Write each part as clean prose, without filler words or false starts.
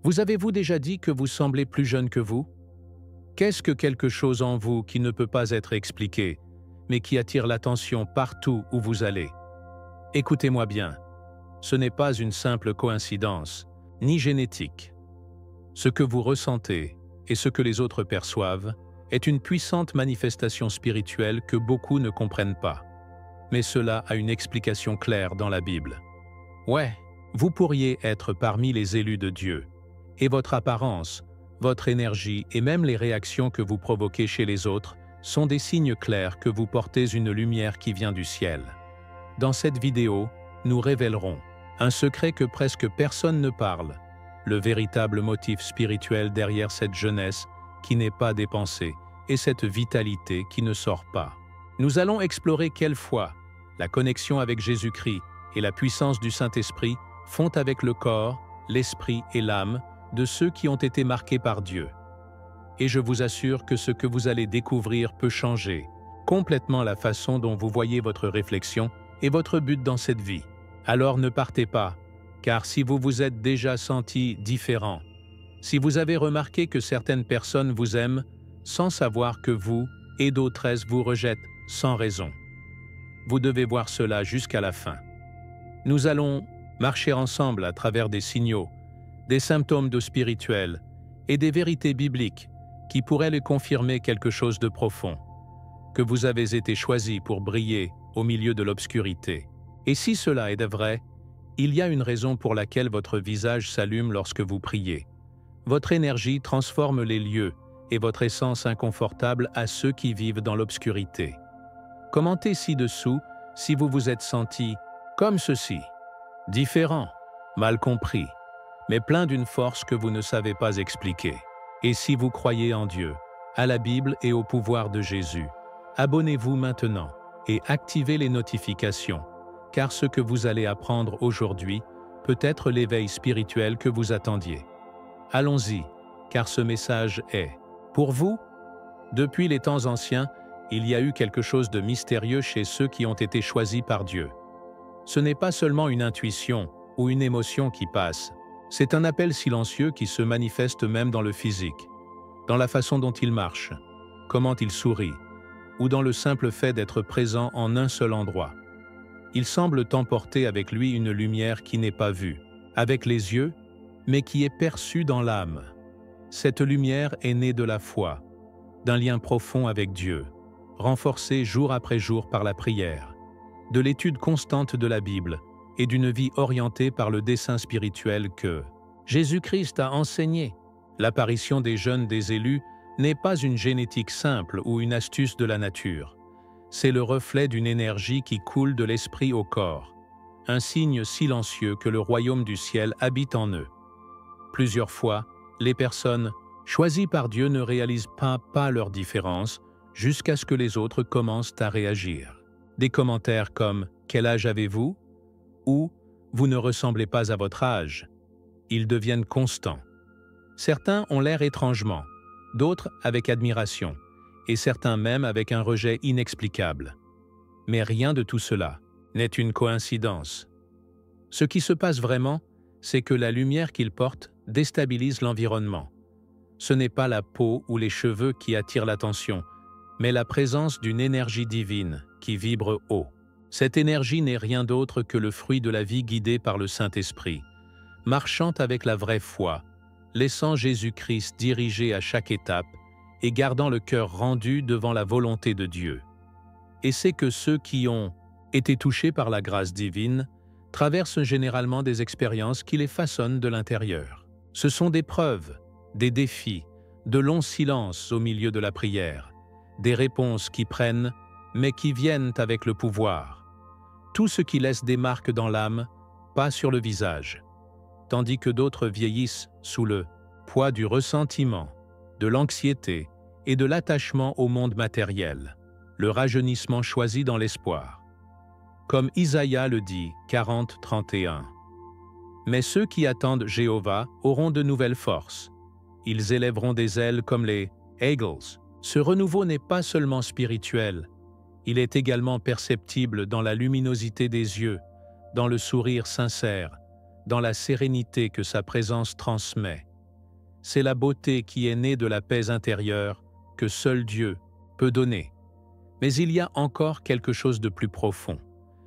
Vous avez-vous déjà dit que vous semblez plus jeune que vous? Qu'est-ce que quelque chose en vous qui ne peut pas être expliqué, mais qui attire l'attention partout où vous allez? Écoutez-moi bien, ce n'est pas une simple coïncidence, ni génétique. Ce que vous ressentez et ce que les autres perçoivent est une puissante manifestation spirituelle que beaucoup ne comprennent pas. Mais cela a une explication claire dans la Bible. Ouais, vous pourriez être parmi les élus de Dieu, et votre apparence, votre énergie et même les réactions que vous provoquez chez les autres sont des signes clairs que vous portez une lumière qui vient du ciel. Dans cette vidéo, nous révélerons un secret que presque personne ne parle, le véritable motif spirituel derrière cette jeunesse qui n'est pas dépensée et cette vitalité qui ne sort pas. Nous allons explorer quelle foi, la connexion avec Jésus-Christ et la puissance du Saint-Esprit font avec le corps, l'esprit et l'âme de ceux qui ont été marqués par Dieu. Et je vous assure que ce que vous allez découvrir peut changer complètement la façon dont vous voyez votre réflexion et votre but dans cette vie. Alors ne partez pas, car si vous vous êtes déjà senti différent, si vous avez remarqué que certaines personnes vous aiment sans savoir que vous et d'autres vous rejettent sans raison, vous devez voir cela jusqu'à la fin. Nous allons marcher ensemble à travers des signaux, des symptômes de spirituel et des vérités bibliques qui pourraient les confirmer quelque chose de profond, que vous avez été choisi pour briller au milieu de l'obscurité. Et si cela est vrai, il y a une raison pour laquelle votre visage s'allume lorsque vous priez. Votre énergie transforme les lieux et votre essence inconfortable à ceux qui vivent dans l'obscurité. Commentez ci-dessous si vous vous êtes senti comme ceci, différent, mal compris, mais plein d'une force que vous ne savez pas expliquer. Et si vous croyez en Dieu, à la Bible et au pouvoir de Jésus, abonnez-vous maintenant et activez les notifications, car ce que vous allez apprendre aujourd'hui peut être l'éveil spirituel que vous attendiez. Allons-y, car ce message est pour vous. Depuis les temps anciens, il y a eu quelque chose de mystérieux chez ceux qui ont été choisis par Dieu. Ce n'est pas seulement une intuition ou une émotion qui passe, c'est un appel silencieux qui se manifeste même dans le physique, dans la façon dont il marche, comment il sourit, ou dans le simple fait d'être présent en un seul endroit. Il semble emporter avec lui une lumière qui n'est pas vue, avec les yeux, mais qui est perçue dans l'âme. Cette lumière est née de la foi, d'un lien profond avec Dieu, renforcé jour après jour par la prière, de l'étude constante de la Bible et d'une vie orientée par le dessein spirituel que Jésus-Christ a enseigné. L'apparition des jeunes des élus n'est pas une génétique simple ou une astuce de la nature. C'est le reflet d'une énergie qui coule de l'esprit au corps, un signe silencieux que le royaume du ciel habite en eux. Plusieurs fois, les personnes choisies par Dieu ne réalisent pas leur différence jusqu'à ce que les autres commencent à réagir. Des commentaires comme « Quel âge avez-vous » ou « Vous ne ressemblez pas à votre âge », ils deviennent constants. Certains ont l'air étrangement, d'autres avec admiration, et certains même avec un rejet inexplicable. Mais rien de tout cela n'est une coïncidence. Ce qui se passe vraiment, c'est que la lumière qu'ils portent déstabilise l'environnement. Ce n'est pas la peau ou les cheveux qui attirent l'attention, mais la présence d'une énergie divine qui vibre haut. Cette énergie n'est rien d'autre que le fruit de la vie guidée par le Saint-Esprit, marchant avec la vraie foi, laissant Jésus-Christ diriger à chaque étape et gardant le cœur rendu devant la volonté de Dieu. Et c'est que ceux qui ont été touchés par la grâce divine traversent généralement des expériences qui les façonnent de l'intérieur. Ce sont des preuves, des défis, de longs silences au milieu de la prière, des réponses qui prennent, mais qui viennent avec le pouvoir. Tout ce qui laisse des marques dans l'âme, pas sur le visage, tandis que d'autres vieillissent sous le poids du ressentiment, de l'anxiété et de l'attachement au monde matériel, le rajeunissement choisi dans l'espoir. Comme Isaïe le dit, 40-31. Mais ceux qui attendent Jéhovah auront de nouvelles forces. Ils élèveront des ailes comme les eagles. Ce renouveau n'est pas seulement spirituel, il est également perceptible dans la luminosité des yeux, dans le sourire sincère, dans la sérénité que sa présence transmet. c'est la beauté qui est née de la paix intérieure que seul Dieu peut donner. Mais il y a encore quelque chose de plus profond.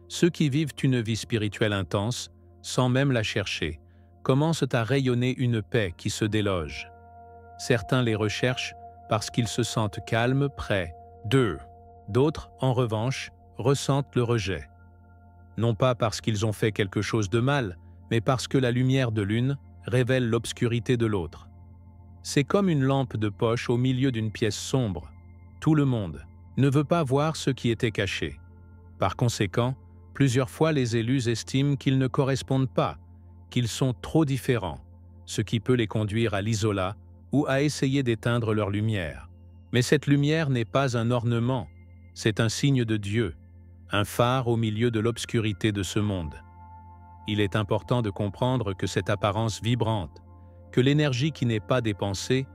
Ceux qui vivent une vie spirituelle intense, sans même la chercher, commencent à rayonner une paix qui se déloge. Certains les recherchent parce qu'ils se sentent calmes, près d'eux. D'autres, en revanche, ressentent le rejet. Non pas parce qu'ils ont fait quelque chose de mal, mais parce que la lumière de l'une révèle l'obscurité de l'autre. C'est comme une lampe de poche au milieu d'une pièce sombre. Tout le monde ne veut pas voir ce qui était caché. Par conséquent, plusieurs fois les élus estiment qu'ils ne correspondent pas, qu'ils sont trop différents, ce qui peut les conduire à l'isolat ou à essayer d'éteindre leur lumière. Mais cette lumière n'est pas un ornement, c'est un signe de Dieu, un phare au milieu de l'obscurité de ce monde. Il est important de comprendre que cette apparence vibrante, que l'énergie qui n'est pas dépensée,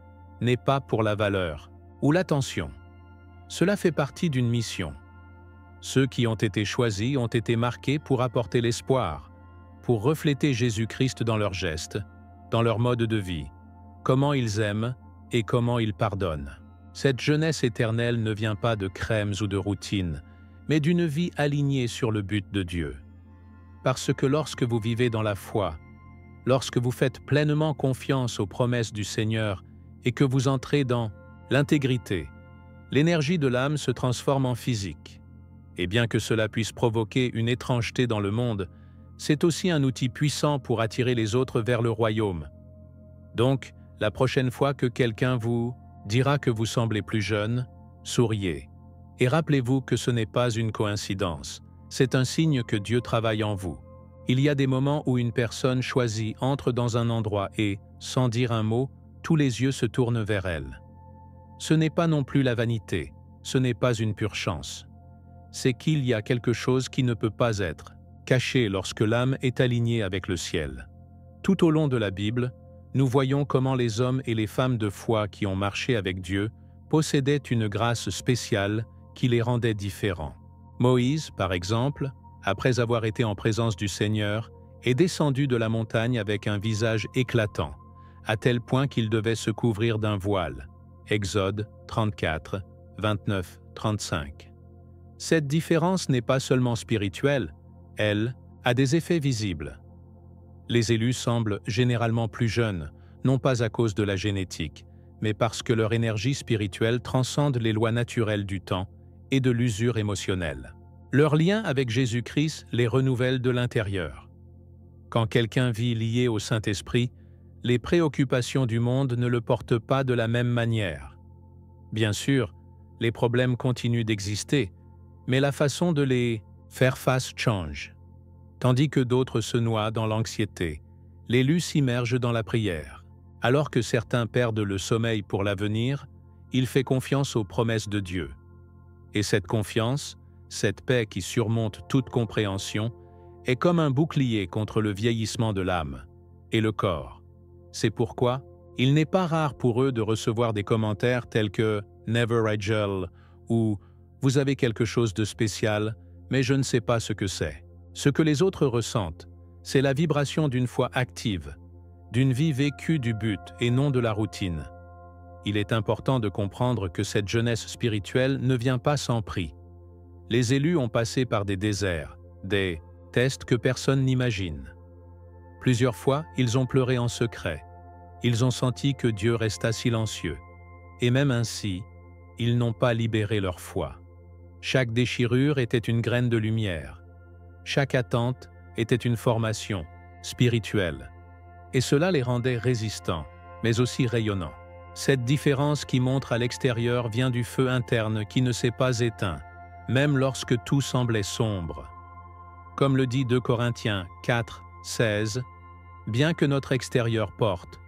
n'est pas pour la valeur ou l'attention. Cela fait partie d'une mission. Ceux qui ont été choisis ont été marqués pour apporter l'espoir, pour refléter Jésus-Christ dans leurs gestes, dans leur mode de vie, comment ils aiment et comment ils pardonnent. Cette jeunesse éternelle ne vient pas de crèmes ou de routines, mais d'une vie alignée sur le but de Dieu. Parce que lorsque vous vivez dans la foi, lorsque vous faites pleinement confiance aux promesses du Seigneur et que vous entrez dans l'intégrité, l'énergie de l'âme se transforme en physique. Et bien que cela puisse provoquer une étrangeté dans le monde, c'est aussi un outil puissant pour attirer les autres vers le royaume. Donc, la prochaine fois que quelqu'un vous dira que vous semblez plus jeune, souriez. Et rappelez-vous que ce n'est pas une coïncidence, c'est un signe que Dieu travaille en vous. Il y a des moments où une personne choisie entre dans un endroit et, sans dire un mot, tous les yeux se tournent vers elle. Ce n'est pas non plus la vanité, ce n'est pas une pure chance. C'est qu'il y a quelque chose qui ne peut pas être caché lorsque l'âme est alignée avec le ciel. Tout au long de la Bible, nous voyons comment les hommes et les femmes de foi qui ont marché avec Dieu possédaient une grâce spéciale qui les rendait différents. Moïse, par exemple, après avoir été en présence du Seigneur, est descendu de la montagne avec un visage éclatant, à tel point qu'il devait se couvrir d'un voile. Exode 34, 29, 35. Cette différence n'est pas seulement spirituelle, elle a des effets visibles. Les élus semblent généralement plus jeunes, non pas à cause de la génétique, mais parce que leur énergie spirituelle transcende les lois naturelles du temps et de l'usure émotionnelle. Leur lien avec Jésus-Christ les renouvelle de l'intérieur. Quand quelqu'un vit lié au Saint-Esprit, les préoccupations du monde ne le portent pas de la même manière. Bien sûr, les problèmes continuent d'exister, mais la façon de les faire face change. Tandis que d'autres se noient dans l'anxiété, l'élu s'immerge dans la prière. Alors que certains perdent le sommeil pour l'avenir, il fait confiance aux promesses de Dieu. Et cette confiance, cette paix qui surmonte toute compréhension, est comme un bouclier contre le vieillissement de l'âme et le corps. C'est pourquoi il n'est pas rare pour eux de recevoir des commentaires tels que « Never I gel » ou « Vous avez quelque chose de spécial, mais je ne sais pas ce que c'est ». Ce que les autres ressentent, c'est la vibration d'une foi active, d'une vie vécue du but et non de la routine. Il est important de comprendre que cette jeunesse spirituelle ne vient pas sans prix. Les élus ont passé par des déserts, des tests que personne n'imagine. Plusieurs fois, ils ont pleuré en secret. Ils ont senti que Dieu resta silencieux. Et même ainsi, ils n'ont pas libéré leur foi. Chaque déchirure était une graine de lumière. Chaque attente était une formation spirituelle. Et cela les rendait résistants, mais aussi rayonnants. Cette différence qui montre à l'extérieur vient du feu interne qui ne s'est pas éteint, même lorsque tout semblait sombre. Comme le dit 2 Corinthiens 4, 16, « Bien que notre extérieur porte,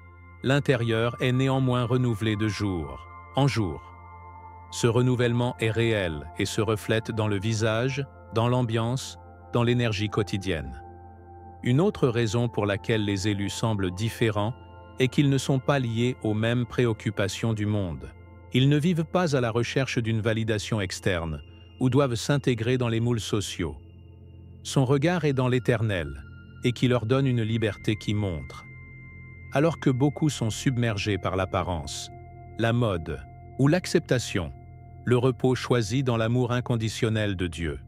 l'intérieur est néanmoins renouvelé de jour en jour. » Ce renouvellement est réel et se reflète dans le visage, dans l'ambiance, dans l'énergie quotidienne. Une autre raison pour laquelle les élus semblent différents est qu'ils ne sont pas liés aux mêmes préoccupations du monde. Ils ne vivent pas à la recherche d'une validation externe ou doivent s'intégrer dans les moules sociaux. Son regard est dans l'éternel et qui leur donne une liberté qui montre. alors que beaucoup sont submergés par l'apparence, la mode ou l'acceptation, le repos choisi dans l'amour inconditionnel de Dieu.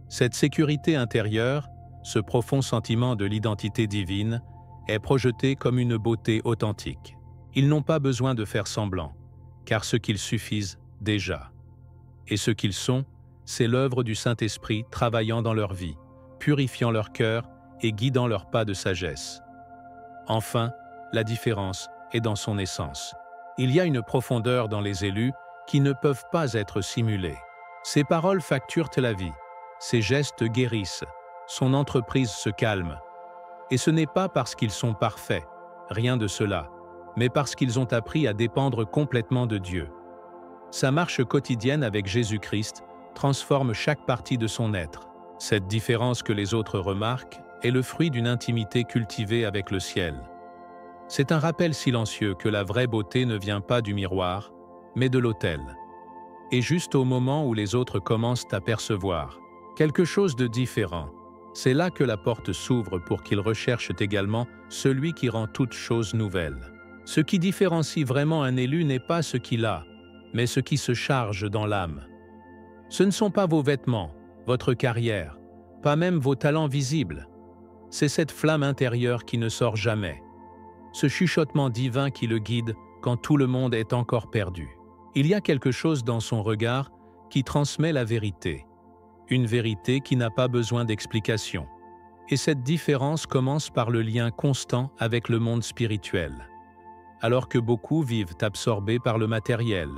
Cette sécurité intérieure, ce profond sentiment de l'identité divine, est projeté comme une beauté authentique. Ils n'ont pas besoin de faire semblant, car ce qu'ils suffisent déjà. Et ce qu'ils sont, c'est l'œuvre du Saint-Esprit travaillant dans leur vie, purifiant leur cœur et guidant leurs pas de sagesse. Enfin, la différence est dans son essence. Il y a une profondeur dans les élus qui ne peuvent pas être simulés. Ses paroles facturent la vie, ses gestes guérissent, son entreprise se calme. Et ce n'est pas parce qu'ils sont parfaits, rien de cela, mais parce qu'ils ont appris à dépendre complètement de Dieu. Sa marche quotidienne avec Jésus-Christ transforme chaque partie de son être. Cette différence que les autres remarquent est le fruit d'une intimité cultivée avec le ciel. C'est un rappel silencieux que la vraie beauté ne vient pas du miroir, mais de l'autel. Et juste au moment où les autres commencent à percevoir quelque chose de différent, c'est là que la porte s'ouvre pour qu'ils recherchent également celui qui rend toute chose nouvelle. Ce qui différencie vraiment un élu n'est pas ce qu'il a, mais ce qui se charge dans l'âme. Ce ne sont pas vos vêtements, votre carrière, pas même vos talents visibles. C'est cette flamme intérieure qui ne sort jamais, ce chuchotement divin qui le guide quand tout le monde est encore perdu. Il y a quelque chose dans son regard qui transmet la vérité, une vérité qui n'a pas besoin d'explication. Et cette différence commence par le lien constant avec le monde spirituel. Alors que beaucoup vivent absorbés par le matériel,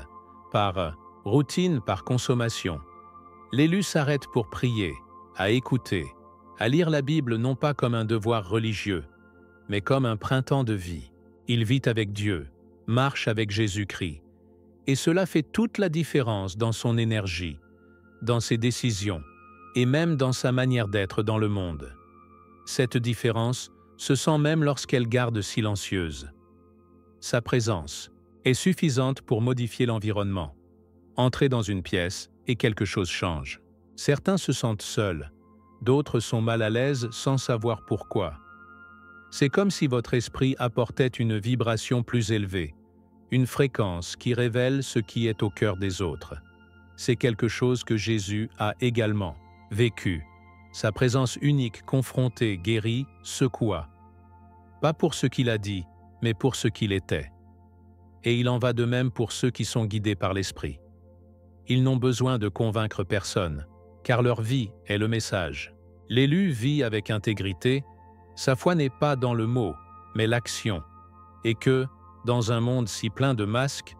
par routine, par consommation, l'élu s'arrête pour prier, à écouter, à lire la Bible non pas comme un devoir religieux, mais comme un printemps de vie. Il vit avec Dieu, marche avec Jésus-Christ, et cela fait toute la différence dans son énergie, dans ses décisions, et même dans sa manière d'être dans le monde. Cette différence se sent même lorsqu'elle garde silencieuse. Sa présence est suffisante pour modifier l'environnement. Entrez dans une pièce et quelque chose change. Certains se sentent seuls, d'autres sont mal à l'aise sans savoir pourquoi. C'est comme si votre esprit apportait une vibration plus élevée, une fréquence qui révèle ce qui est au cœur des autres. C'est quelque chose que Jésus a également vécu. Sa présence unique, confrontée, guérie, secoua. Pas pour ce qu'il a dit, mais pour ce qu'il était. Et il en va de même pour ceux qui sont guidés par l'Esprit. Ils n'ont besoin de convaincre personne, car leur vie est le message. L'élu vit avec intégrité, sa foi n'est pas dans le mot, mais l'action, et que, dans un monde si plein de masques,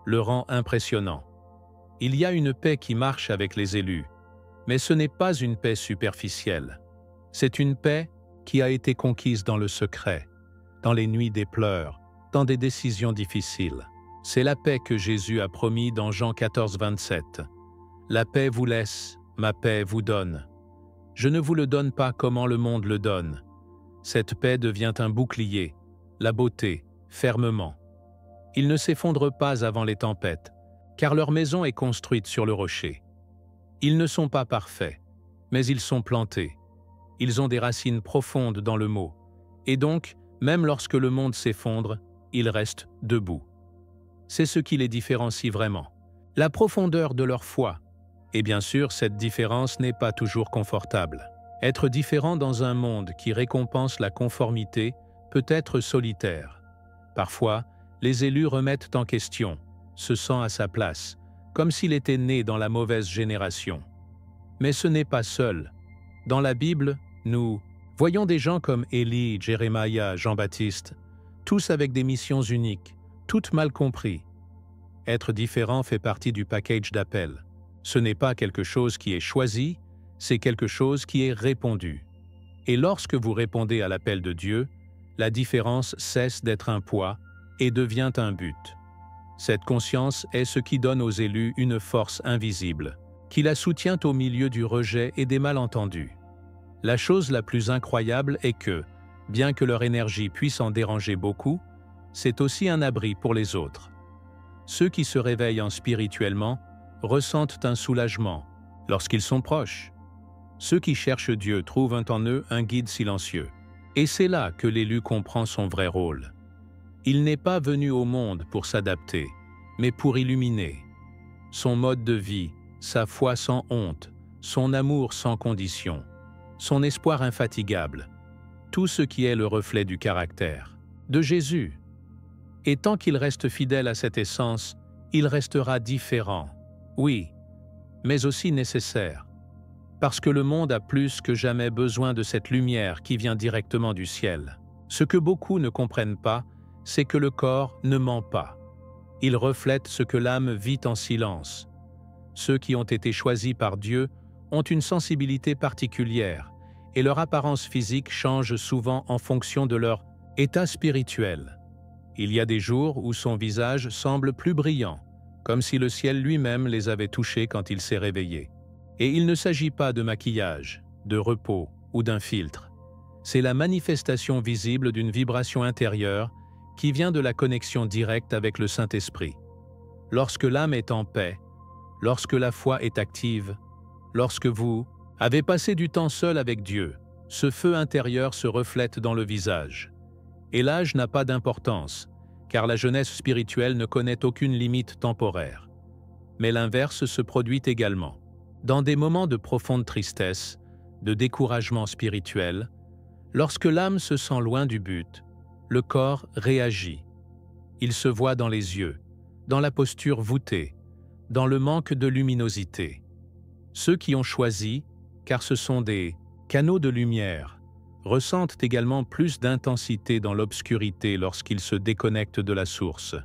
le rend impressionnant. Il y a une paix qui marche avec les élus, mais ce n'est pas une paix superficielle. C'est une paix qui a été conquise dans le secret, dans les nuits des pleurs, dans des décisions difficiles. C'est la paix que Jésus a promis dans Jean 14, 27. « La paix vous laisse, ma paix vous donne. Je ne vous le donne pas comment le monde le donne. » Cette paix devient un bouclier, la beauté, fermement. Ils ne s'effondrent pas avant les tempêtes, car leur maison est construite sur le rocher. Ils ne sont pas parfaits, mais ils sont plantés. Ils ont des racines profondes dans le mot, et donc, même lorsque le monde s'effondre, ils restent debout. C'est ce qui les différencie vraiment, la profondeur de leur foi. Et bien sûr, cette différence n'est pas toujours confortable. Être différent dans un monde qui récompense la conformité peut être solitaire. Parfois, les élus remettent en question, se sent à sa place, comme s'il était né dans la mauvaise génération. Mais ce n'est pas seul. Dans la Bible, nous voyons des gens comme Élie, Jérémie, Jean-Baptiste, tous avec des missions uniques, toutes mal compris. Être différent fait partie du package d'appel. Ce n'est pas quelque chose qui est choisi, c'est quelque chose qui est répondu. Et lorsque vous répondez à l'appel de Dieu, la différence cesse d'être un poids et devient un but. Cette conscience est ce qui donne aux élus une force invisible, qui la soutient au milieu du rejet et des malentendus. La chose la plus incroyable est que, bien que leur énergie puisse en déranger beaucoup, c'est aussi un abri pour les autres. Ceux qui se réveillent spirituellement ressentent un soulagement lorsqu'ils sont proches. Ceux qui cherchent Dieu trouvent en eux un guide silencieux. Et c'est là que l'élu comprend son vrai rôle. Il n'est pas venu au monde pour s'adapter, mais pour illuminer. Son mode de vie, sa foi sans honte, son amour sans condition, son espoir infatigable, tout ce qui est le reflet du caractère de Jésus. Et tant qu'il reste fidèle à cette essence, il restera différent, oui, mais aussi nécessaire, parce que le monde a plus que jamais besoin de cette lumière qui vient directement du ciel. Ce que beaucoup ne comprennent pas, c'est que le corps ne ment pas. Il reflète ce que l'âme vit en silence. Ceux qui ont été choisis par Dieu ont une sensibilité particulière, et leur apparence physique change souvent en fonction de leur état spirituel. Il y a des jours où son visage semble plus brillant, comme si le ciel lui-même les avait touchés quand il s'est réveillé. Et il ne s'agit pas de maquillage, de repos ou d'un filtre. C'est la manifestation visible d'une vibration intérieure qui vient de la connexion directe avec le Saint-Esprit. Lorsque l'âme est en paix, lorsque la foi est active, lorsque vous avez passé du temps seul avec Dieu, ce feu intérieur se reflète dans le visage. Et l'âge n'a pas d'importance, car la jeunesse spirituelle ne connaît aucune limite temporaire. Mais l'inverse se produit également. Dans des moments de profonde tristesse, de découragement spirituel, lorsque l'âme se sent loin du but, le corps réagit. Il se voit dans les yeux, dans la posture voûtée, dans le manque de luminosité. Ceux qui ont choisi, car ce sont des canaux de lumière, ressentent également plus d'intensité dans l'obscurité lorsqu'ils se déconnectent de la source.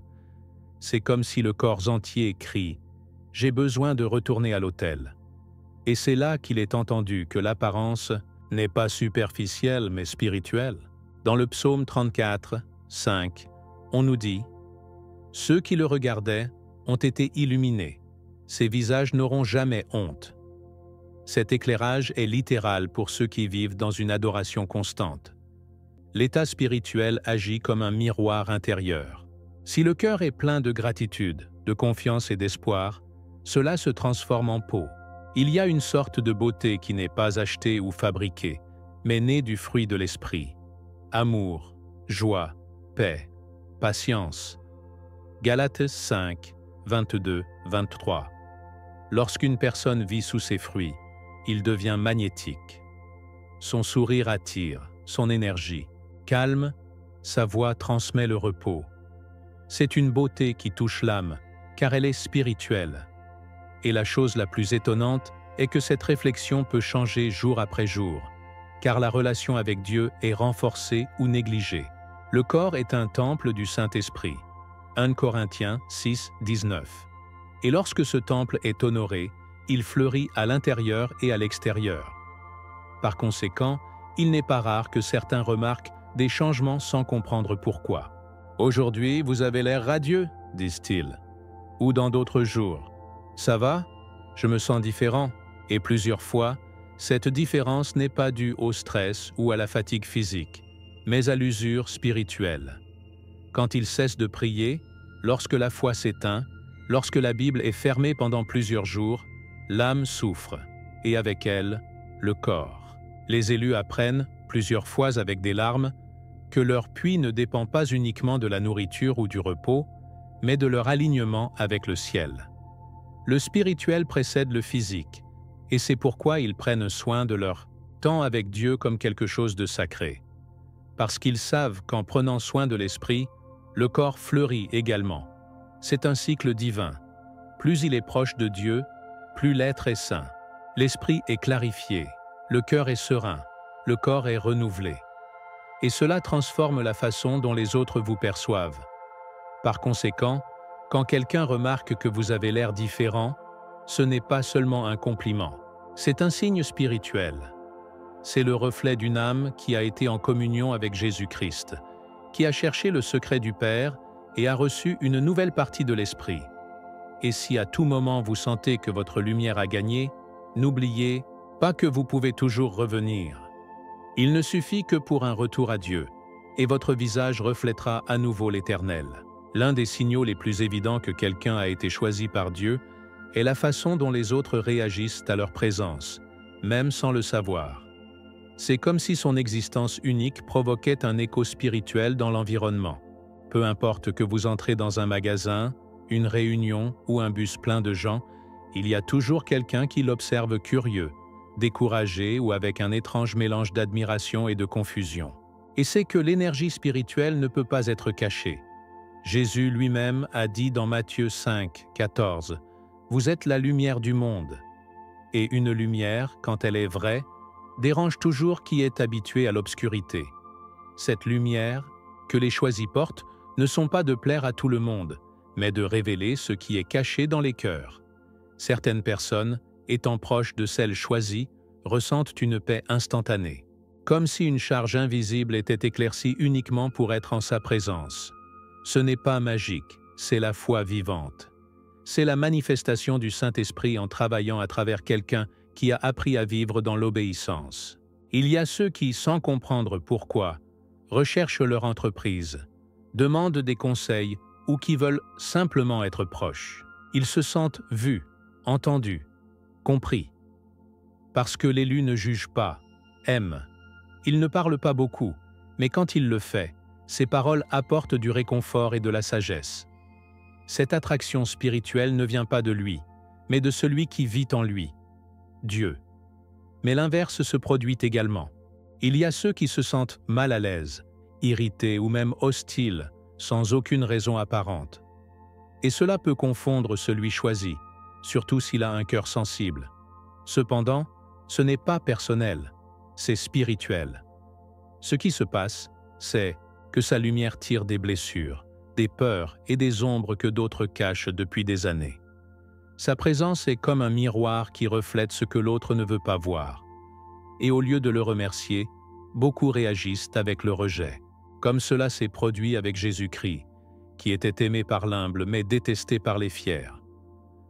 C'est comme si le corps entier crie « J'ai besoin de retourner à l'autel ». Et c'est là qu'il est entendu que l'apparence n'est pas superficielle mais spirituelle. Dans le psaume 34, 5, on nous dit « Ceux qui le regardaient ont été illuminés, ces visages n'auront jamais honte ». Cet éclairage est littéral pour ceux qui vivent dans une adoration constante. L'état spirituel agit comme un miroir intérieur. Si le cœur est plein de gratitude, de confiance et d'espoir, cela se transforme en peau. Il y a une sorte de beauté qui n'est pas achetée ou fabriquée, mais née du fruit de l'esprit. Amour, joie, paix, patience. Galates 5, 22, 23. Lorsqu'une personne vit sous ces fruits, il devient magnétique. Son sourire attire, son énergie, calme, sa voix transmet le repos. C'est une beauté qui touche l'âme, car elle est spirituelle. Et la chose la plus étonnante est que cette réflexion peut changer jour après jour, car la relation avec Dieu est renforcée ou négligée. Le corps est un temple du Saint-Esprit. 1 Corinthiens 6, 19. Et lorsque ce temple est honoré, il fleurit à l'intérieur et à l'extérieur. Par conséquent, il n'est pas rare que certains remarquent des changements sans comprendre pourquoi. « Aujourd'hui, vous avez l'air radieux », disent-ils. Ou dans d'autres jours, « Ça va ? Je me sens différent. » Et plusieurs fois, cette différence n'est pas due au stress ou à la fatigue physique, mais à l'usure spirituelle. Quand il cesse de prier, lorsque la foi s'éteint, lorsque la Bible est fermée pendant plusieurs jours, l'âme souffre, et avec elle, le corps. Les élus apprennent, plusieurs fois avec des larmes, que leur puits ne dépend pas uniquement de la nourriture ou du repos, mais de leur alignement avec le ciel. Le spirituel précède le physique, et c'est pourquoi ils prennent soin de leur temps avec Dieu comme quelque chose de sacré. Parce qu'ils savent qu'en prenant soin de l'esprit, le corps fleurit également. C'est un cycle divin. Plus il est proche de Dieu, plus l'être est saint. L'esprit est clarifié, le cœur est serein, le corps est renouvelé. Et cela transforme la façon dont les autres vous perçoivent. Par conséquent, quand quelqu'un remarque que vous avez l'air différent, ce n'est pas seulement un compliment, c'est un signe spirituel. C'est le reflet d'une âme qui a été en communion avec Jésus-Christ, qui a cherché le secret du Père et a reçu une nouvelle partie de l'Esprit. Et si à tout moment vous sentez que votre lumière a gagné, n'oubliez pas que vous pouvez toujours revenir. Il ne suffit que pour un retour à Dieu, et votre visage reflètera à nouveau l'Éternel. L'un des signaux les plus évidents que quelqu'un a été choisi par Dieu est la façon dont les autres réagissent à leur présence, même sans le savoir. C'est comme si son existence unique provoquait un écho spirituel dans l'environnement. peu importe que vous entrez dans un magasin, une réunion ou un bus plein de gens, il y a toujours quelqu'un qui l'observe curieux, découragé ou avec un étrange mélange d'admiration et de confusion. Et c'est que l'énergie spirituelle ne peut pas être cachée. Jésus lui-même a dit dans Matthieu 5, 14 « Vous êtes la lumière du monde ». Et une lumière, quand elle est vraie, dérange toujours qui est habitué à l'obscurité. Cette lumière, que les choisis portent, ne sont pas de plaire à tout le monde, mais de révéler ce qui est caché dans les cœurs. Certaines personnes, étant proches de celles choisies, ressentent une paix instantanée, comme si une charge invisible était éclaircie uniquement pour être en sa présence. Ce n'est pas magique, c'est la foi vivante. C'est la manifestation du Saint-Esprit en travaillant à travers quelqu'un qui a appris à vivre dans l'obéissance. Il y a ceux qui, sans comprendre pourquoi, recherchent leur entreprise, demandent des conseils ou qui veulent simplement être proches. Ils se sentent vus, entendus, compris. Parce que l'élu ne juge pas, aime. Il ne parle pas beaucoup, mais quand il le fait, ses paroles apportent du réconfort et de la sagesse. Cette attraction spirituelle ne vient pas de lui, mais de celui qui vit en lui, Dieu. Mais l'inverse se produit également. Il y a ceux qui se sentent mal à l'aise, irrités ou même hostiles, sans aucune raison apparente. Et cela peut confondre celui choisi, surtout s'il a un cœur sensible. Cependant, ce n'est pas personnel, c'est spirituel. Ce qui se passe, c'est que sa lumière tire des blessures, des peurs et des ombres que d'autres cachent depuis des années. Sa présence est comme un miroir qui reflète ce que l'autre ne veut pas voir. Et au lieu de le remercier, beaucoup réagissent avec le rejet, comme cela s'est produit avec Jésus-Christ, qui était aimé par l'humble mais détesté par les fiers.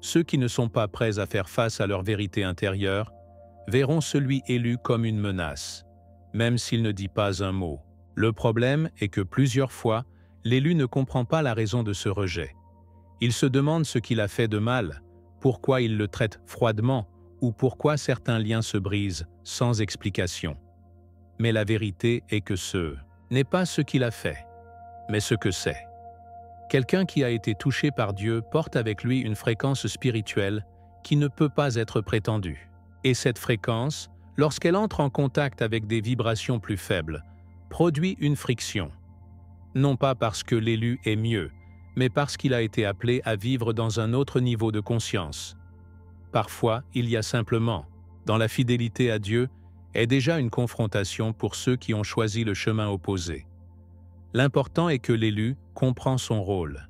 Ceux qui ne sont pas prêts à faire face à leur vérité intérieure verront celui élu comme une menace, même s'il ne dit pas un mot. Le problème est que plusieurs fois, l'élu ne comprend pas la raison de ce rejet. Il se demande ce qu'il a fait de mal, pourquoi il le traite froidement ou pourquoi certains liens se brisent sans explication. Mais la vérité est que ce n'est pas ce qu'il a fait, mais ce que c'est. Quelqu'un qui a été touché par Dieu porte avec lui une fréquence spirituelle qui ne peut pas être prétendue. Et cette fréquence, lorsqu'elle entre en contact avec des vibrations plus faibles, produit une friction. Non pas parce que l'élu est mieux, mais parce qu'il a été appelé à vivre dans un autre niveau de conscience. Parfois, il y a simplement, dans la fidélité à Dieu, est déjà une confrontation pour ceux qui ont choisi le chemin opposé. L'important est que l'élu comprend son rôle.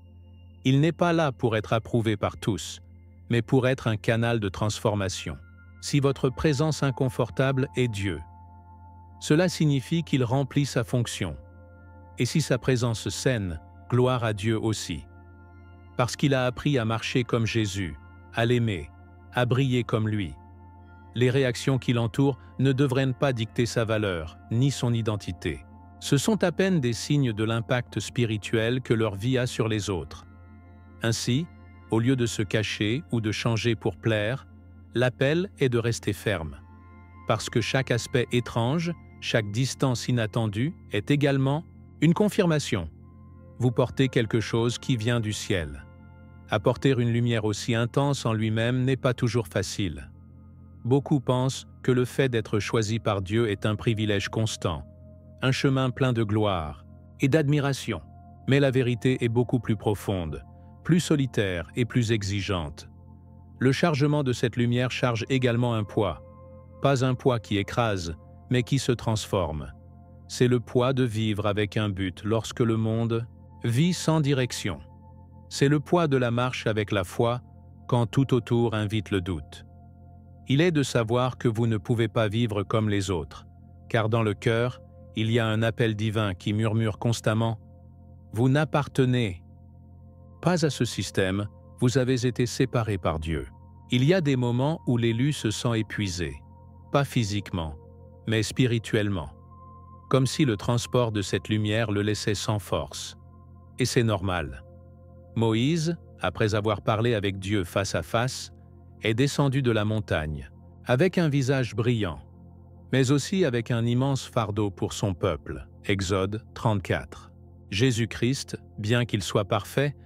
Il n'est pas là pour être approuvé par tous, mais pour être un canal de transformation. Si votre présence inconfortable est Dieu, cela signifie qu'il remplit sa fonction. Et si sa présence saine, gloire à Dieu aussi. Parce qu'il a appris à marcher comme Jésus, à l'aimer, à briller comme lui. Les réactions qui l'entourent ne devraient pas dicter sa valeur, ni son identité. Ce sont à peine des signes de l'impact spirituel que leur vie a sur les autres. Ainsi, au lieu de se cacher ou de changer pour plaire, l'appel est de rester ferme. Parce que chaque aspect étrange, chaque distance inattendue est également une confirmation. Vous portez quelque chose qui vient du ciel. Apporter une lumière aussi intense en lui-même n'est pas toujours facile. Beaucoup pensent que le fait d'être choisi par Dieu est un privilège constant, un chemin plein de gloire et d'admiration. Mais la vérité est beaucoup plus profonde, plus solitaire et plus exigeante. Le chargement de cette lumière charge également un poids. Pas un poids qui écrase, mais qui se transforme. C'est le poids de vivre avec un but lorsque le monde vit sans direction. C'est le poids de la marche avec la foi quand tout autour invite le doute. Il est de savoir que vous ne pouvez pas vivre comme les autres, car dans le cœur, il y a un appel divin qui murmure constamment « Vous n'appartenez pas à ce système, vous avez été séparés par Dieu. » Il y a des moments où l'élu se sent épuisé, pas physiquement, mais spirituellement, comme si le transport de cette lumière le laissait sans force. Et c'est normal. Moïse, après avoir parlé avec Dieu face à face, est descendu de la montagne, avec un visage brillant, mais aussi avec un immense fardeau pour son peuple. Exode 34. Jésus-Christ, bien qu'il soit parfait,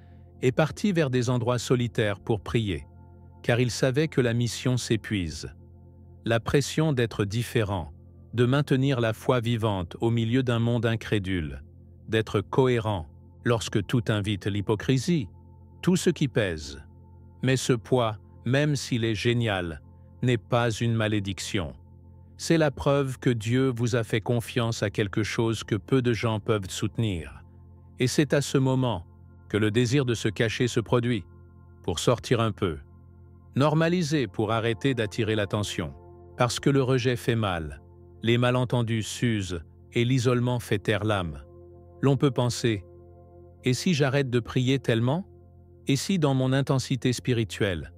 est parti vers des endroits solitaires pour prier, car il savait que la mission s'épuise. La pression d'être différent, de maintenir la foi vivante au milieu d'un monde incrédule, d'être cohérent lorsque tout invite l'hypocrisie, tout ce qui pèse. Mais ce poids, même s'il est génial, n'est pas une malédiction. C'est la preuve que Dieu vous a fait confiance à quelque chose que peu de gens peuvent soutenir. Et c'est à ce moment que le désir de se cacher se produit, pour sortir un peu. Normaliser pour arrêter d'attirer l'attention. Parce que le rejet fait mal, les malentendus s'usent et l'isolement fait taire l'âme. L'on peut penser, et si j'arrête de prier tellement? Et si dans mon intensité spirituelle?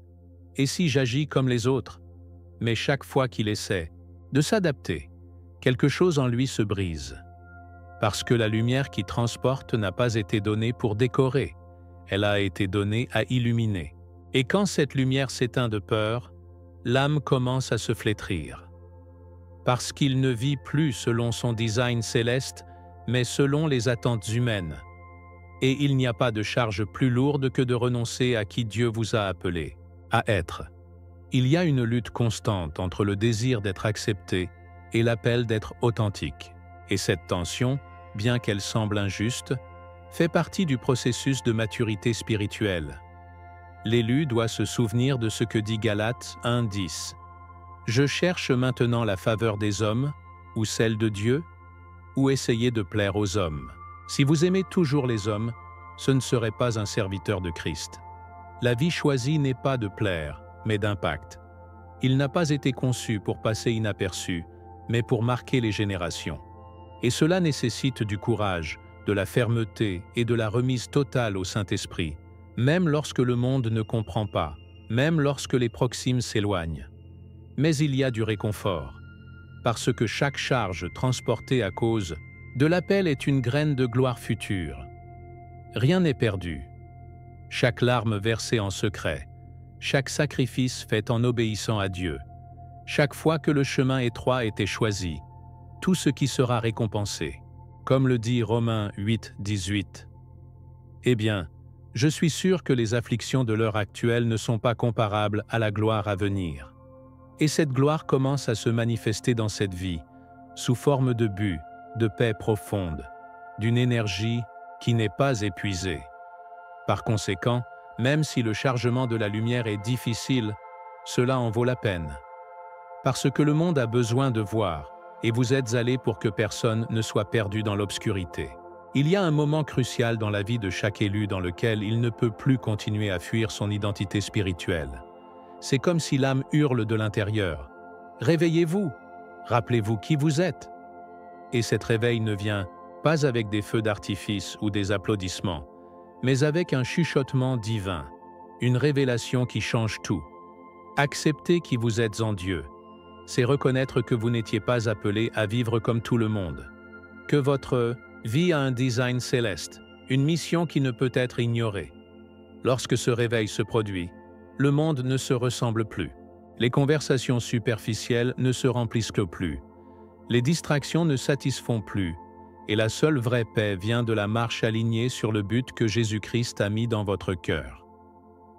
Et si j'agis comme les autres? Mais chaque fois qu'il essaie de s'adapter, quelque chose en lui se brise. Parce que la lumière qui transporte n'a pas été donnée pour décorer, elle a été donnée à illuminer. Et quand cette lumière s'éteint de peur, l'âme commence à se flétrir. Parce qu'il ne vit plus selon son design céleste, mais selon les attentes humaines. Et il n'y a pas de charge plus lourde que de renoncer à qui Dieu vous a appelé à être. Il y a une lutte constante entre le désir d'être accepté et l'appel d'être authentique. Et cette tension, bien qu'elle semble injuste, fait partie du processus de maturité spirituelle. L'élu doit se souvenir de ce que dit Galates 1:10. « Je cherche maintenant la faveur des hommes, ou celle de Dieu, ou essayer de plaire aux hommes. Si vous aimez toujours les hommes, ce ne serait pas un serviteur de Christ. La vie choisie n'est pas de plaire, mais d'impact. Il n'a pas été conçu pour passer inaperçu, mais pour marquer les générations. Et cela nécessite du courage, de la fermeté et de la remise totale au Saint-Esprit, même lorsque le monde ne comprend pas, même lorsque les proximes s'éloignent. Mais il y a du réconfort, parce que chaque charge transportée à cause de l'appel est une graine de gloire future. Rien n'est perdu. Chaque larme versée en secret, chaque sacrifice fait en obéissant à Dieu, chaque fois que le chemin étroit était choisi, tout ce qui sera récompensé. Comme le dit Romains 8:18. Eh bien, je suis sûr que les afflictions de l'heure actuelle ne sont pas comparables à la gloire à venir. Et cette gloire commence à se manifester dans cette vie, sous forme de but, de paix profonde, d'une énergie qui n'est pas épuisée. Par conséquent, même si le chargement de la lumière est difficile, cela en vaut la peine. Parce que le monde a besoin de voir, et vous êtes allés pour que personne ne soit perdu dans l'obscurité. Il y a un moment crucial dans la vie de chaque élu dans lequel il ne peut plus continuer à fuir son identité spirituelle. C'est comme si l'âme hurle de l'intérieur. « Réveillez-vous! Rappelez-vous qui vous êtes !» Et cet réveil ne vient pas avec des feux d'artifice ou des applaudissements, mais avec un chuchotement divin, une révélation qui change tout. Accepter qui vous êtes en Dieu, c'est reconnaître que vous n'étiez pas appelé à vivre comme tout le monde, que votre vie a un design céleste, une mission qui ne peut être ignorée. Lorsque ce réveil se produit, le monde ne se ressemble plus. Les conversations superficielles ne se remplissent plus. Les distractions ne satisfont plus. Et la seule vraie paix vient de la marche alignée sur le but que Jésus-Christ a mis dans votre cœur.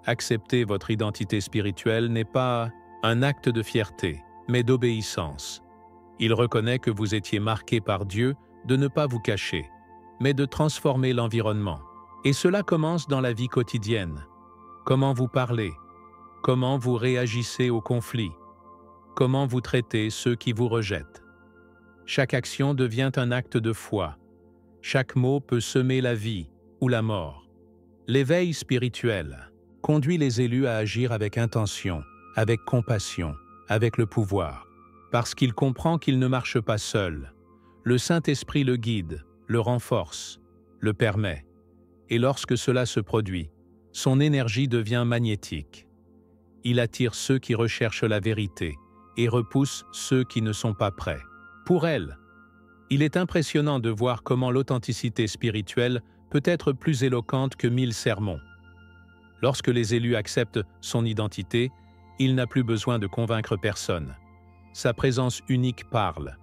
Accepter votre identité spirituelle n'est pas un acte de fierté, mais d'obéissance. Il reconnaît que vous étiez marqué par Dieu de ne pas vous cacher, mais de transformer l'environnement. Et cela commence dans la vie quotidienne. Comment vous parlez? Comment vous réagissez aux conflits? Comment vous traitez ceux qui vous rejettent? Chaque action devient un acte de foi. Chaque mot peut semer la vie ou la mort. L'éveil spirituel conduit les élus à agir avec intention, avec compassion, avec le pouvoir, parce qu'il comprend qu'il ne marche pas seul. Le Saint-Esprit le guide, le renforce, le permet. Et lorsque cela se produit, son énergie devient magnétique. Il attire ceux qui recherchent la vérité et repousse ceux qui ne sont pas prêts. Pour elle, il est impressionnant de voir comment l'authenticité spirituelle peut être plus éloquente que 1000 sermons. Lorsque les élus acceptent son identité, il n'a plus besoin de convaincre personne. Sa présence unique parle.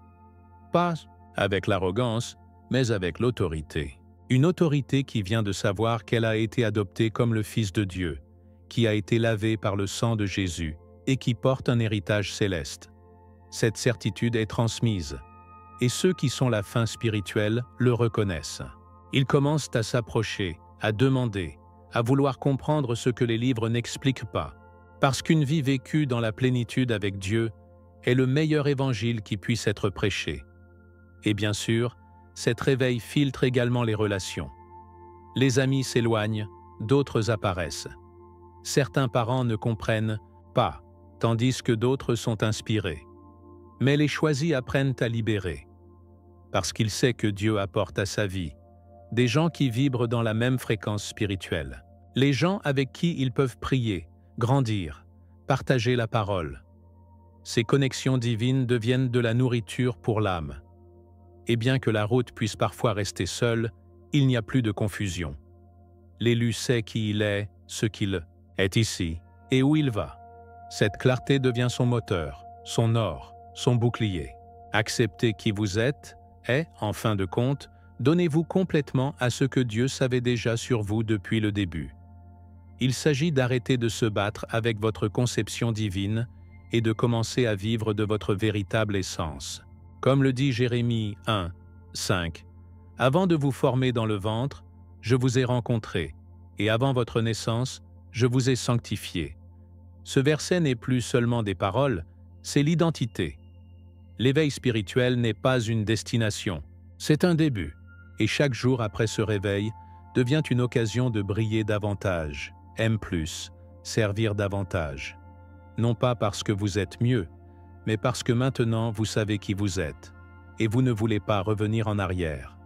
Pas avec l'arrogance, mais avec l'autorité. Une autorité qui vient de savoir qu'elle a été adoptée comme le Fils de Dieu, qui a été lavé par le sang de Jésus et qui porte un héritage céleste. Cette certitude est transmise, et ceux qui sont la fin spirituelle le reconnaissent. Ils commencent à s'approcher, à demander, à vouloir comprendre ce que les livres n'expliquent pas, parce qu'une vie vécue dans la plénitude avec Dieu est le meilleur évangile qui puisse être prêché. Et bien sûr, cet réveil filtre également les relations. Les amis s'éloignent, d'autres apparaissent. Certains parents ne comprennent pas, tandis que d'autres sont inspirés. Mais les choisis apprennent à libérer, parce qu'ils savent que Dieu apporte à sa vie des gens qui vibrent dans la même fréquence spirituelle. Les gens avec qui ils peuvent prier, grandir, partager la parole. Ces connexions divines deviennent de la nourriture pour l'âme. Et bien que la route puisse parfois rester seule, il n'y a plus de confusion. L'élu sait qui il est, ce qu'il est ici, et où il va. Cette clarté devient son moteur, son or, son bouclier. Accepter qui vous êtes est, en fin de compte, donnez-vous complètement à ce que Dieu savait déjà sur vous depuis le début. Il s'agit d'arrêter de se battre avec votre conception divine et de commencer à vivre de votre véritable essence. Comme le dit Jérémie 1, 5, « Avant de vous former dans le ventre, je vous ai rencontré, et avant votre naissance, je vous ai sanctifié. » Ce verset n'est plus seulement des paroles, c'est l'identité. L'éveil spirituel n'est pas une destination, c'est un début, et chaque jour après ce réveil devient une occasion de briller davantage, M+, servir davantage. Non pas parce que vous êtes mieux, mais parce que maintenant vous savez qui vous êtes, et vous ne voulez pas revenir en arrière.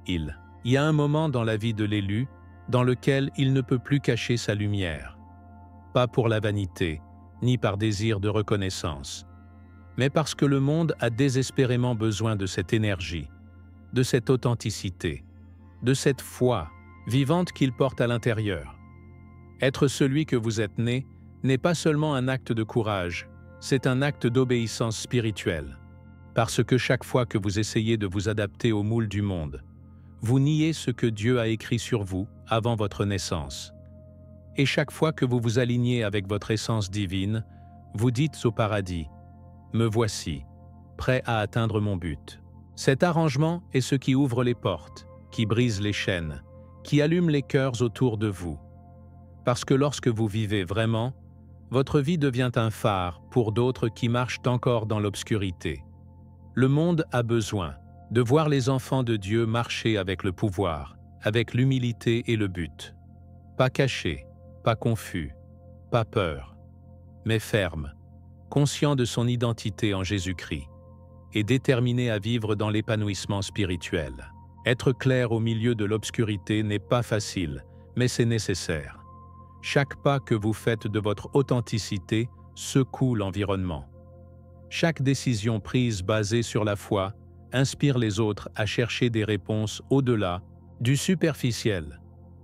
Il y a un moment dans la vie de l'élu dans lequel il ne peut plus cacher sa lumière. Pas pour la vanité, ni par désir de reconnaissance, mais parce que le monde a désespérément besoin de cette énergie, de cette authenticité, de cette foi vivante qu'il porte à l'intérieur. Être celui que vous êtes né n'est pas seulement un acte de courage, c'est un acte d'obéissance spirituelle. Parce que chaque fois que vous essayez de vous adapter au moule du monde, vous niez ce que Dieu a écrit sur vous avant votre naissance. Et chaque fois que vous vous alignez avec votre essence divine, vous dites au paradis « Me voici, prêt à atteindre mon but ». Cet arrangement est ce qui ouvre les portes, qui brise les chaînes, qui allume les cœurs autour de vous. Parce que lorsque vous vivez vraiment, votre vie devient un phare pour d'autres qui marchent encore dans l'obscurité. Le monde a besoin de voir les enfants de Dieu marcher avec le pouvoir, avec l'humilité et le but. Pas caché, pas confus, pas peur, mais ferme, conscient de son identité en Jésus-Christ et déterminé à vivre dans l'épanouissement spirituel. Être clair au milieu de l'obscurité n'est pas facile, mais c'est nécessaire. Chaque pas que vous faites de votre authenticité secoue l'environnement. Chaque décision prise basée sur la foi inspire les autres à chercher des réponses au-delà du superficiel.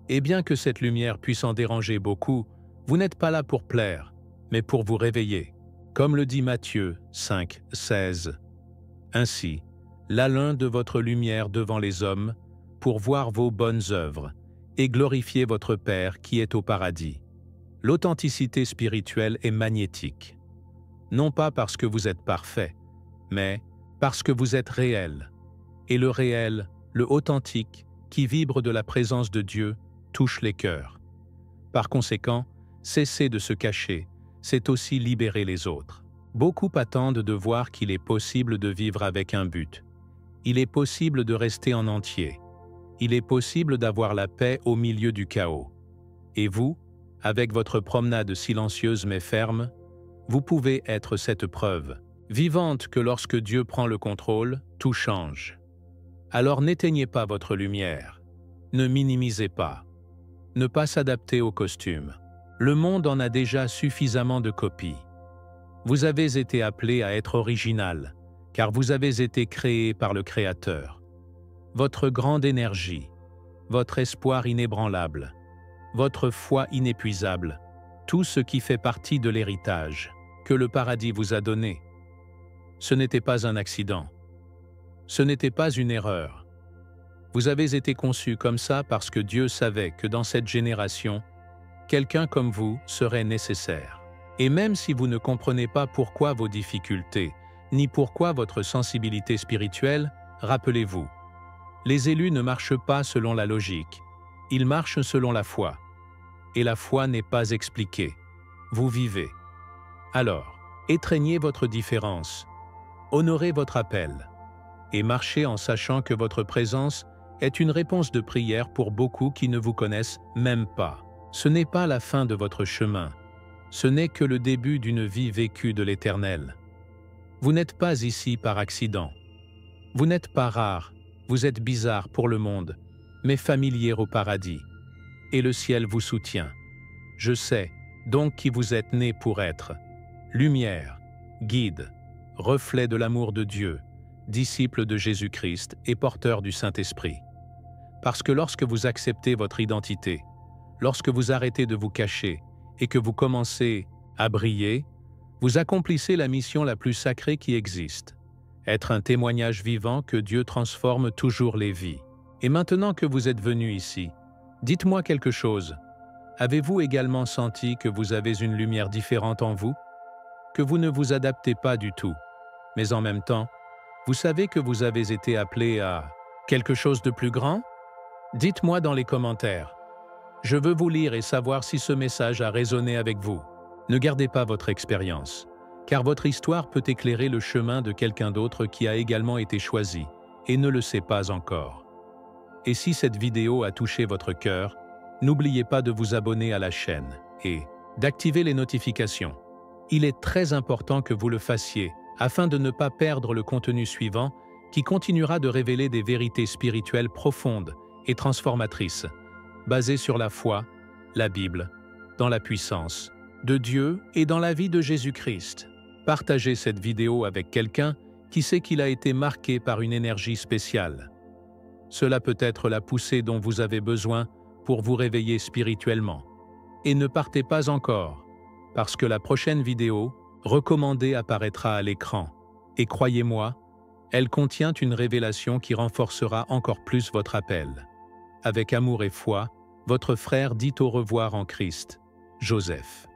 Et bien que cette lumière puisse en déranger beaucoup, vous n'êtes pas là pour plaire, mais pour vous réveiller. Comme le dit Matthieu 5, 16. Ainsi, l'alun de votre lumière devant les hommes, pour voir vos bonnes œuvres, et glorifier votre Père qui est au paradis. L'authenticité spirituelle est magnétique. Non pas parce que vous êtes parfait, mais parce que vous êtes réel. Et le réel, le authentique, qui vibre de la présence de Dieu, touche les cœurs. Par conséquent, cesser de se cacher, c'est aussi libérer les autres. Beaucoup attendent de voir qu'il est possible de vivre avec un but. Il est possible de rester en entier. Il est possible d'avoir la paix au milieu du chaos. Et vous, avec votre promenade silencieuse mais ferme, vous pouvez être cette preuve vivante que lorsque Dieu prend le contrôle, tout change. Alors n'éteignez pas votre lumière, ne minimisez pas, ne pas s'adapter au costume. Le monde en a déjà suffisamment de copies. Vous avez été appelé à être original, car vous avez été créé par le Créateur. Votre grande énergie, votre espoir inébranlable, votre foi inépuisable, tout ce qui fait partie de l'héritage que le paradis vous a donné. Ce n'était pas un accident. Ce n'était pas une erreur. Vous avez été conçu comme ça parce que Dieu savait que dans cette génération, quelqu'un comme vous serait nécessaire. Et même si vous ne comprenez pas pourquoi vos difficultés, ni pourquoi votre sensibilité spirituelle, rappelez-vous, les élus ne marchent pas selon la logique, ils marchent selon la foi. Et la foi n'est pas expliquée, vous vivez. Alors, étreignez votre différence, honorez votre appel, et marchez en sachant que votre présence est une réponse de prière pour beaucoup qui ne vous connaissent même pas. Ce n'est pas la fin de votre chemin, ce n'est que le début d'une vie vécue de l'Éternel. Vous n'êtes pas ici par accident. Vous n'êtes pas rare, vous êtes bizarre pour le monde, mais familier au paradis. Et le ciel vous soutient. Je sais, donc qui vous êtes né pour être. Lumière, guide, reflet de l'amour de Dieu, disciple de Jésus-Christ et porteur du Saint-Esprit. Parce que lorsque vous acceptez votre identité, lorsque vous arrêtez de vous cacher et que vous commencez à briller, vous accomplissez la mission la plus sacrée qui existe, être un témoignage vivant que Dieu transforme toujours les vies. Et maintenant que vous êtes venu ici, dites-moi quelque chose. Avez-vous également senti que vous avez une lumière différente en vous? Que vous ne vous adaptez pas du tout, mais en même temps, vous savez que vous avez été appelé à quelque chose de plus grand? Dites-moi dans les commentaires. Je veux vous lire et savoir si ce message a résonné avec vous. Ne gardez pas votre expérience, car votre histoire peut éclairer le chemin de quelqu'un d'autre qui a également été choisi et ne le sait pas encore. Et si cette vidéo a touché votre cœur, n'oubliez pas de vous abonner à la chaîne et d'activer les notifications. Il est très important que vous le fassiez afin de ne pas perdre le contenu suivant qui continuera de révéler des vérités spirituelles profondes et transformatrices, basées sur la foi, la Bible, dans la puissance de Dieu et dans la vie de Jésus-Christ. Partagez cette vidéo avec quelqu'un qui sait qu'il a été marqué par une énergie spéciale. Cela peut être la poussée dont vous avez besoin pour vous réveiller spirituellement. Et ne partez pas encore, parce que la prochaine vidéo recommandée apparaîtra à l'écran. Et croyez-moi, elle contient une révélation qui renforcera encore plus votre appel. Avec amour et foi, votre frère dit au revoir en Christ, Joseph.